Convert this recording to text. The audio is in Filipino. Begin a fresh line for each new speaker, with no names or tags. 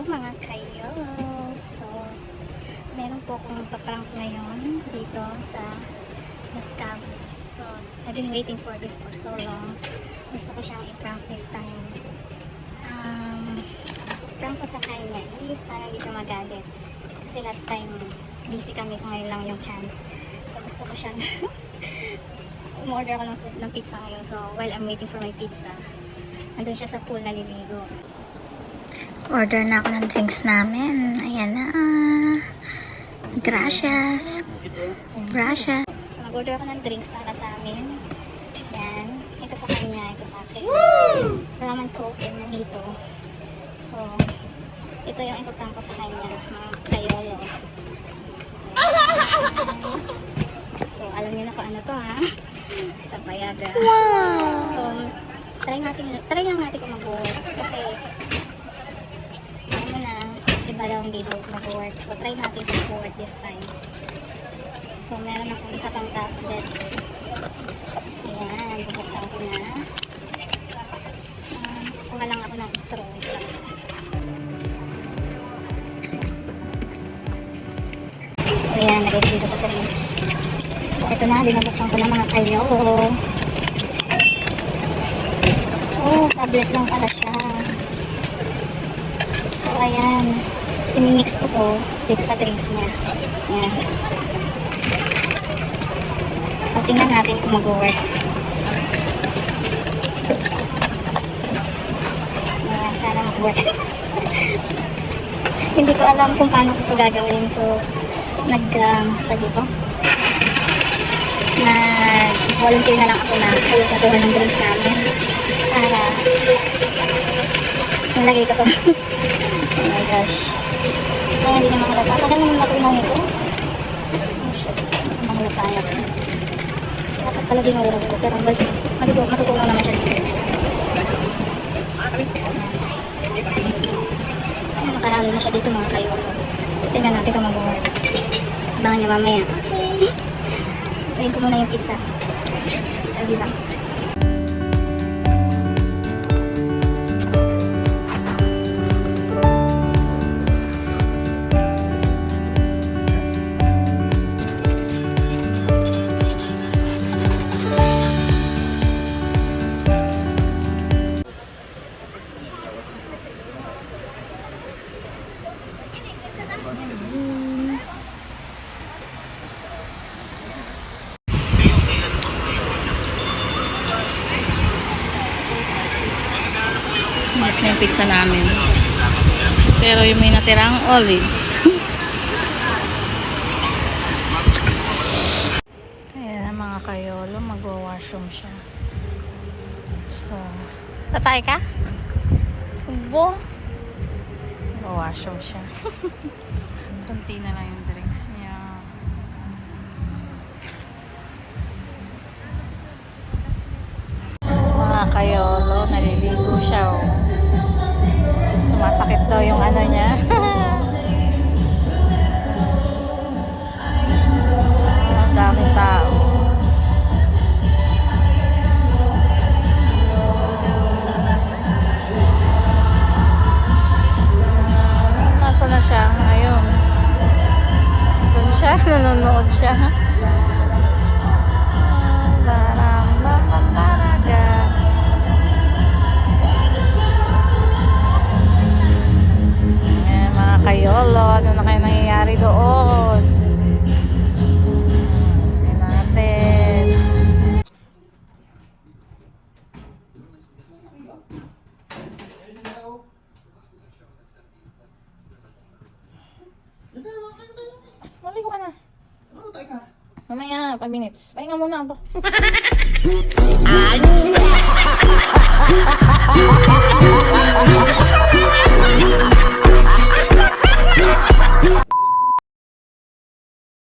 mga kayo. So, meron po akong paprank ngayon dito sa Las Cabos. So, I've been waiting for this for so long. Gusto ko siyang i-prank this time. Prank ko sa kanya. Sana hindi siya magalit. Kasi last time, busy kami. So, ngayon lang yung chance. So, gusto ko siyang umorder ako ng pizza ngayon. So, while I'm waiting for my pizza, nandun siya sa pool naliligo. Order na ako ng drinks namin. Ayan na. Gracias. Gracias. So, mag-order ako ng drinks para sa amin. Ayan. Ito sa kanya. Ito sa akin. Ramen Coke and Mojito. So, ito yung ipaprank ko sa kanya. Mga kayolo. So, alam niyo na kung ano to, ha? Sa payaga. So, try lang natin kung mag-work. Kasi, iba daw hindi daw mag-work. So, try natin kung mag-work this time. So, meron akong isa pang tablet. Ayan, bubuksan ko na. Kuha lang ako ng straw. So, ayan, lagay ko dito sa drinks. So, ito na, binabuksan ko na mga kayo. Oh, tablet lang pala siya. So, ayan. Pinimix ko po dito sa drinks niya. Ayan. So, tingnan natin kung mag-work. Ayan, sana mag-work. Hindi ko alam kung paano ko ito gagawin. So, nag-volunteer na lang ako na kayo katuhan ng drinks namin. Para nalagay ko to. Oh my gosh. Kaya hindi naman halata. Tagal naman natunaw nito. Oh shit. Ang halata na ito. Dapat pala dinulog ko. Pero matutunaw naman siya dito. Makaralo na siya dito mga kayo. Tingnan natin kung mag-work. Abangan niya mamaya. Okay. Tayin ko muna yung pizza. Lagi lang.
Mas na yung pizza namin. Pero yung may natirang olives. Ayan na mga kayolo. Magwa-washroom siya. So, tatay ka? Ubo. Magwa-washroom siya. Kunti na lang yung drinks niya. Mga kayolo, naliligo siya. Oh. Sumasakit daw yung ano niya. Ang daming tao. Nasa na siya? Ayun. Doon siya. Nanonood siya. Kayolo, ano na kayo nangyayari doon? Tignan natin. Maligo ka na.
Ano tayo ka?
Mamaya, 5 minutes. Pahinga muna ako.